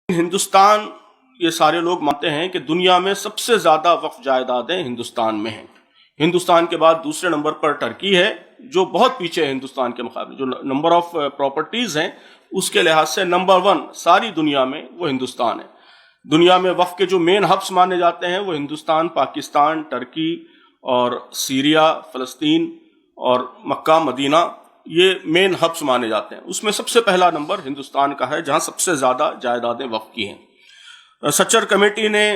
ہندوستان، یہ سارے لوگ مانتے ہیں کہ دنیا میں سب سے زیادہ وقف جائیدادیں ہندوستان میں ہیں۔ ہندوستان کے بعد دوسرے نمبر پر ٹرکی ہے، جو بہت پیچھے ہے ہندوستان کے مقابلے۔ جو نمبر آف پراپرٹیز ہیں اس کے لحاظ سے نمبر 1 ساری دنیا میں وہ ہندوستان ہے۔ دنیا میں وقف کے جو مین ہبس مانے جاتے ہیں وہ ہندوستان، پاکستان، ٹرکی اور سیریا، فلسطین اور مکہ مدینہ، یہ مین ہبس مانے جاتے ہیں۔ اس میں سب سے پہلا نمبر ہندوستان کا ہے، جہاں سب سے زیادہ جائیدادیں وقف کی ہیں۔ سچر کمیٹی نے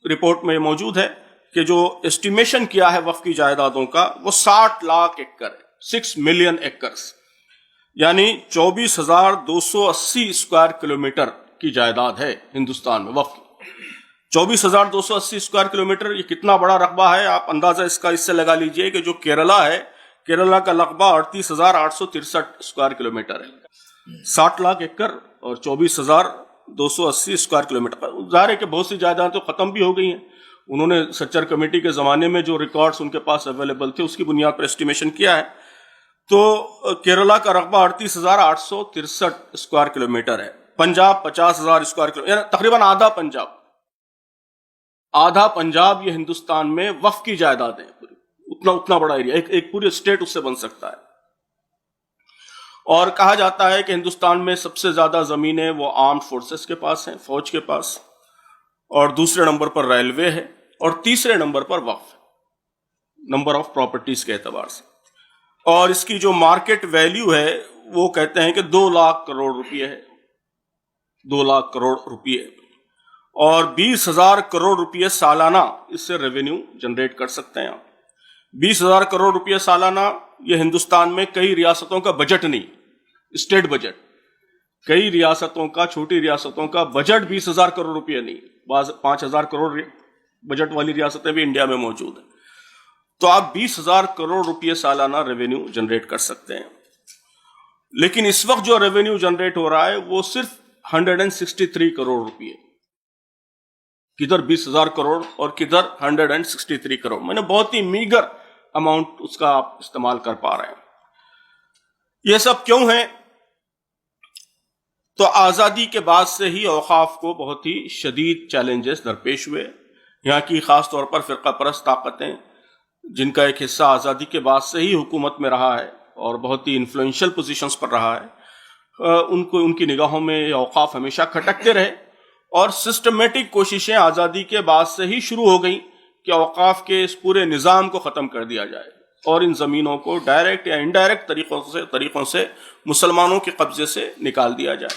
رپورٹ میں موجود ہے کہ جو اسٹیمیشن کیا ہے وقف کی جائیدادوں کا وہ 60 لاکھ ایکڑ ہے، 6 ملین ایکڑز، یعنی 24,280 اسکوائر کلومیٹر کی جائیداد ہے ہندوستان میں وقف۔ 24,280 اسکوائر کلومیٹر، یہ کتنا بڑا رقبہ ہے آپ اندازہ اس سے لگا لیجئے کہ جو کیرلا ہے، کیرلا کا رقبہ 38,863 اسکوائر کلومیٹر ہے۔ 60 لاکھ ایکڑ اور 24,280 اسکوائر کلومیٹر، ظاہر ہے کہ بہت سی جائیدادیں تو ختم بھی ہو گئی ہیں۔ انہوں نے سچر کمیٹی کے زمانے میں جو ریکارڈز ان کے پاس اویلیبل تھے اس کی بنیاد پر اسٹیمیشن کیا ہے، تو کیرلا کا رقبہ 38,863 اسکوائر کلومیٹر ہے۔ پنجاب 50,000 اسکوائر کلومیٹر، یعنی تقریباً آدھا پنجاب یہ ہندوستان میں وقف کی جائیدادیں ہیں۔ اتنا بڑا ایریا، ایک پوری اسٹیٹ اس سے بن سکتا ہے۔ اور کہا جاتا ہے کہ ہندوستان میں سب سے زیادہ زمینیں وہ آرمڈ فورسز کے پاس ہیں، فوج کے پاس، اور دوسرے نمبر پر ریلوے ہے، اور تیسرے نمبر پر وقف، نمبر آف پراپرٹیز کے اعتبار سے۔ اور اس کی جو مارکیٹ ویلیو ہے وہ کہتے ہیں کہ 2 لاکھ کروڑ روپے ہے، 2 لاکھ کروڑ روپے، اور 20,000 کروڑ روپے سالانہ اس سے ریونیو جنریٹ کر سکتے ہیں آپ۔ 20,000 کروڑ روپے سالانہ، یہ ہندوستان میں کئی ریاستوں کا بجٹ نہیں، اسٹیٹ بجٹ، کئی ریاستوں کا، چھوٹی ریاستوں کا بجٹ 20,000 کروڑ روپے نہیں، بعض 5,000 کروڑ بجٹ والی ریاستیں بھی انڈیا میں موجود ہیں۔ تو آپ 20,000 کروڑ روپے سالانہ ریونیو جنریٹ کر سکتے ہیں۔ لیکن اس وقت جو ریونیو جنریٹ ہو رہا ہے وہ صرف 163 کروڑ روپے، کدھر 20,000 کروڑ اور کدھر 163 کروڑ، میں نے بہت ہی میگر اماؤنٹ اس کا آپ استعمال کر پا رہے ہیں۔ یہ سب کیوں ہے؟ تو آزادی کے بعد سے ہی اوقاف کو بہت ہی شدید چیلنجز درپیش ہوئے۔ یہاں کی خاص طور پر فرقہ پرست طاقتیں، جن کا ایک حصہ آزادی کے بعد سے ہی حکومت میں رہا ہے اور بہت ہی انفلوئنشل پوزیشنز پر رہا ہے، ان کی نگاہوں میں اوقاف ہمیشہ کھٹکتے رہے، اور سسٹمیٹک کوششیں آزادی کے بعد سے ہی شروع ہو گئیں کہ اوقاف کے اس پورے نظام کو ختم کر دیا جائے اور ان زمینوں کو ڈائریکٹ یا انڈائریکٹ طریقوں سے مسلمانوں کے قبضے سے نکال دیا جائے۔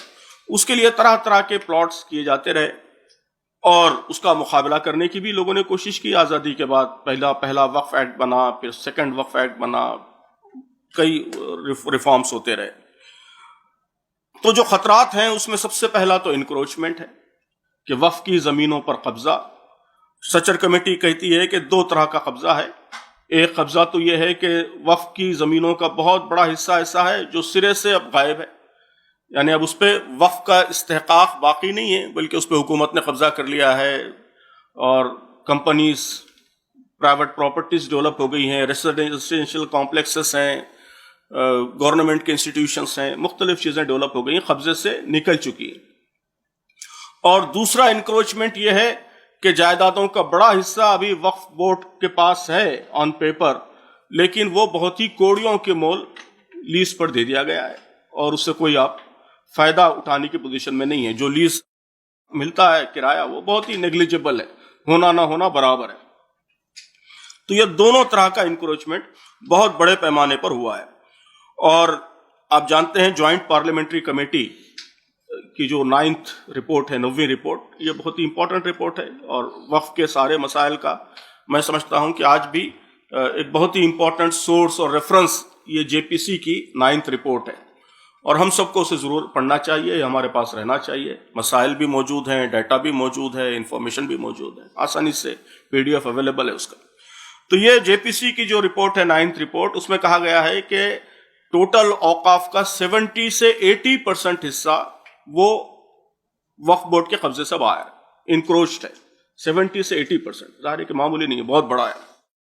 اس کے لیے طرح طرح کے پلاٹس کیے جاتے رہے، اور اس کا مقابلہ کرنے کی بھی لوگوں نے کوشش کی۔ آزادی کے بعد پہلا وقف ایکٹ بنا، پھر سیکنڈ وقف ایکٹ بنا، کئی ریفارمز ہوتے رہے۔ تو جو خطرات ہیں اس میں سب سے پہلا تو انکروچمنٹ ہے کہ وقف کی زمینوں پر قبضہ۔ سچر کمیٹی کہتی ہے کہ 2 طرح کا قبضہ ہے۔ ایک قبضہ تو یہ ہے کہ وقف کی زمینوں کا بہت بڑا حصہ ایسا ہے جو سرے سے اب غائب ہے، یعنی اب اس پہ وقف کا استحقاق باقی نہیں ہے، بلکہ اس پہ حکومت نے قبضہ کر لیا ہے، اور کمپنیز، پرائیویٹ پراپرٹیز ڈیولپ ہو گئی ہیں، ریزیڈینشیل کمپلیکسز ہیں، گورنمنٹ کے انسٹیٹیوشنز ہیں، مختلف چیزیں ڈیولپ ہو گئی ہیں، قبضے سے نکل چکی ہیں۔ اور دوسرا انکروچمنٹ یہ ہے کہ جائیدادوں کا بڑا حصہ ابھی وقف بورڈ کے پاس ہے آن پیپر، لیکن وہ بہت ہی کوڑیوں کے مول لیز پر دے دیا گیا ہے، اور اس سے کوئی آپ فائدہ اٹھانے کی پوزیشن میں نہیں ہے۔ جو لیز ملتا ہے کرایہ وہ بہت ہی نیگلیجبل ہے، ہونا نہ ہونا برابر ہے۔ تو یہ دونوں طرح کا انکروچمنٹ بہت بڑے پیمانے پر ہوا ہے۔ اور آپ جانتے ہیں جوائنٹ پارلیمنٹری کمیٹی کی جو 9th رپورٹ ہے، 9ویں رپورٹ، یہ بہت ہی امپورٹنٹ رپورٹ ہے، اور وقف کے سارے مسائل کا میں سمجھتا ہوں کہ آج بھی ایک بہت ہی امپورٹنٹ سورس اور ریفرنس یہ JPC کی 9th رپورٹ ہے، اور ہم سب کو اسے ضرور پڑھنا چاہیے، ہمارے پاس رہنا چاہیے۔ مسائل بھی موجود ہیں، ڈیٹا بھی موجود ہے، انفارمیشن بھی موجود ہے، آسانی سے PDF اویلیبل ہے اس کا۔ تو یہ JPC کی جو رپورٹ ہے 9th رپورٹ، اس میں کہا گیا ہے کہ ٹوٹل اوقاف کا 70 سے 80% حصہ وہ وقف بورڈ کے قبضے سے باہر انکروچڈ ہے، 70 سے 80%، ظاہر ہے کہ معمولی نہیں ہے، بہت بڑا ہے۔